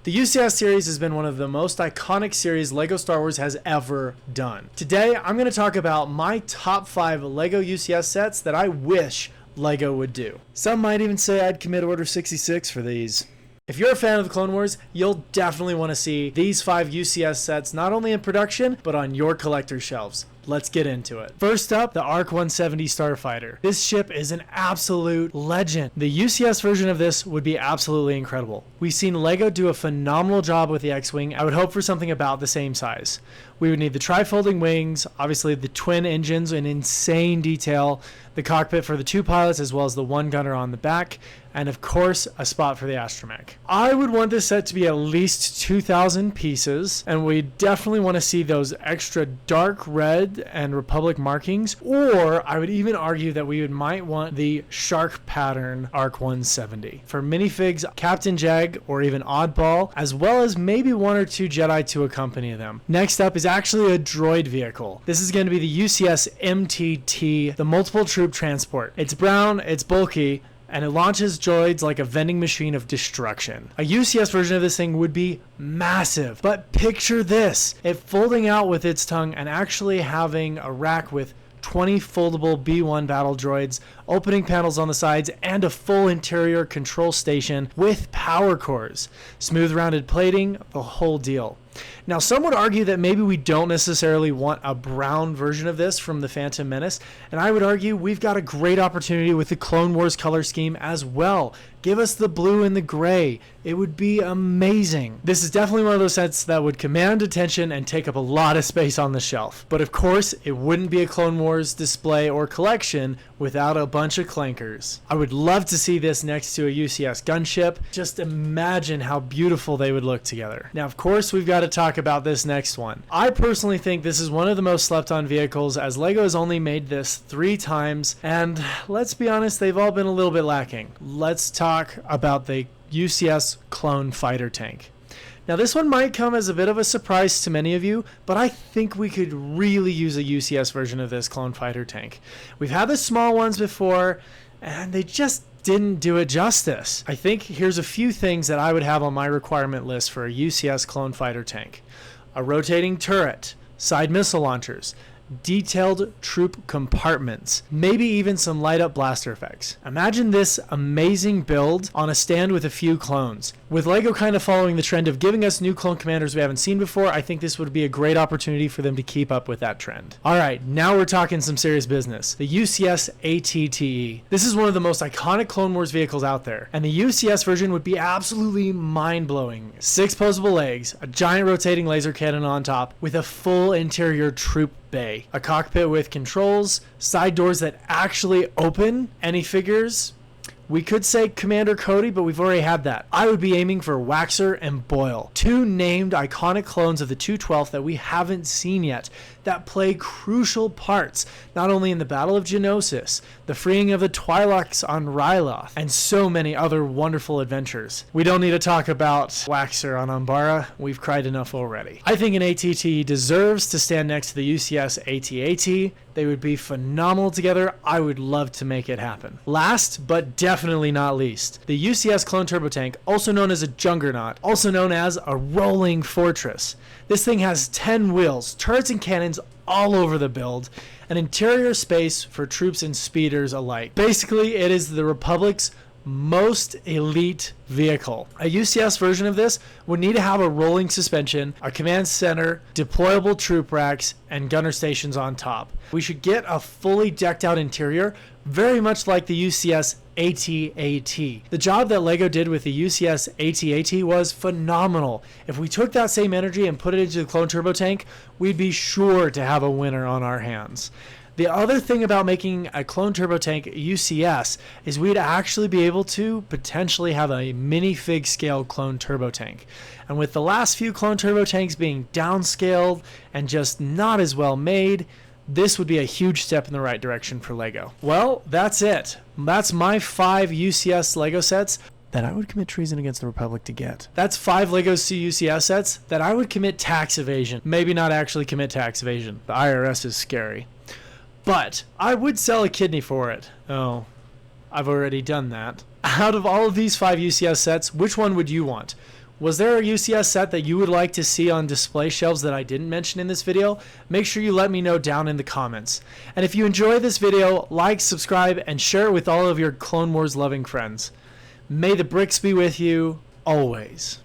The UCS series has been one of the most iconic series LEGO Star Wars has ever done. Today, I'm going to talk about my top 5 LEGO UCS sets that I wish LEGO would do. Some might even say I'd commit Order 66 for these. If you're a fan of the Clone Wars, you'll definitely want to see these 5 UCS sets not only in production, but on your collector's shelves. Let's get into it. First up, the ARC-170 Starfighter. This ship is an absolute legend. The UCS version of this would be absolutely incredible. We've seen LEGO do a phenomenal job with the X-Wing. I would hope for something about the same size. We would need the tri-folding wings, obviously the twin engines in insane detail, the cockpit for the 2 pilots as well as the 1 gunner on the back, and of course a spot for the astromech. I would want this set to be at least 2,000 pieces, and we definitely want to see those extra dark red and Republic markings, or I would even argue that we might want the shark pattern ARC-170 for minifigs, Captain Jag, or even Oddball, as well as maybe 1 or 2 Jedi to accompany them. Next up is actually a droid vehicle. This is going to be the UCS MTT, the multiple troop transport. It's brown, it's bulky, and it launches droids like a vending machine of destruction. A UCS version of this thing would be massive, but picture this, it folding out with its tongue and actually having a rack with 20 foldable B1 battle droids, opening panels on the sides, and a full interior control station with power cores. Smooth rounded plating, the whole deal. Now, some would argue that maybe we don't necessarily want a brown version of this from the Phantom Menace, and I would argue we've got a great opportunity with the Clone Wars color scheme as well. Give us the blue and the gray. It would be amazing. This is definitely one of those sets that would command attention and take up a lot of space on the shelf. But of course, it wouldn't be a Clone Wars display or collection without a bunch of clankers. I would love to see this next to a UCS gunship. Just imagine how beautiful they would look together. Now, of course, we've got to talk about this next one. I personally think this is one of the most slept on vehicles, as LEGO has only made this 3 times, and let's be honest, they've all been a little bit lacking. Let's talk about the UCS Clone Fighter Tank. Now, this one might come as a bit of a surprise to many of you, but I think we could really use a UCS version of this Clone Fighter Tank. We've had the small ones before, and they just didn't do it justice. I think here's a few things that I would have on my requirement list for a UCS Clone Fighter Tank. A rotating turret, side missile launchers, detailed troop compartments, maybe even some light up blaster effects. Imagine this amazing build on a stand with a few clones. With LEGO kind of following the trend of giving us new clone commanders we haven't seen before, I think this would be a great opportunity for them to keep up with that trend. Alright, now we're talking some serious business. The UCS ATTE. This is one of the most iconic Clone Wars vehicles out there, and the UCS version would be absolutely mind-blowing. 6 posable legs, a giant rotating laser cannon on top, with a full interior troop bay, a cockpit with controls, side doors that actually open. Any figures? We could say Commander Cody, but we've already had that. I would be aiming for Waxer and Boyle, 2 named iconic clones of the 212th that we haven't seen yet, that play crucial parts, not only in the Battle of Geonosis, the freeing of the Twi'leks on Ryloth, and so many other wonderful adventures. We don't need to talk about Waxer on Umbara, we've cried enough already. I think an ATT deserves to stand next to the UCS AT-AT. They would be phenomenal together. I would love to make it happen. Last, but definitely not least, the UCS Clone Turbo Tank, also known as a Juggernaut, also known as a Rolling Fortress. This thing has 10 wheels, turrets and cannons all over the build, an interior space for troops and speeders alike. Basically, it is the Republic's most elite vehicle. A UCS version of this would need to have a rolling suspension, a command center, deployable troop racks, and gunner stations on top. We should get a fully decked out interior, very much like the UCS AT-AT. The job that LEGO did with the UCS AT-AT was phenomenal. If we took that same energy and put it into the Clone Turbo Tank, we'd be sure to have a winner on our hands. The other thing about making a Clone Turbo Tank UCS is we'd actually be able to potentially have a minifig scale Clone Turbo Tank. And with the last few Clone Turbo Tanks being downscaled and just not as well made, this would be a huge step in the right direction for LEGO. Well, that's it. That's my 5 UCS LEGO sets that I would commit treason against the Republic to get. That's 5 LEGO UCS sets that I would commit tax evasion. Maybe not actually commit tax evasion. The IRS is scary. But I would sell a kidney for it. Oh, I've already done that. Out of all of these 5 UCS sets, which one would you want? Was there a UCS set that you would like to see on display shelves that I didn't mention in this video? Make sure you let me know down in the comments. And if you enjoy this video, like, subscribe, and share it with all of your Clone Wars loving friends. May the bricks be with you always.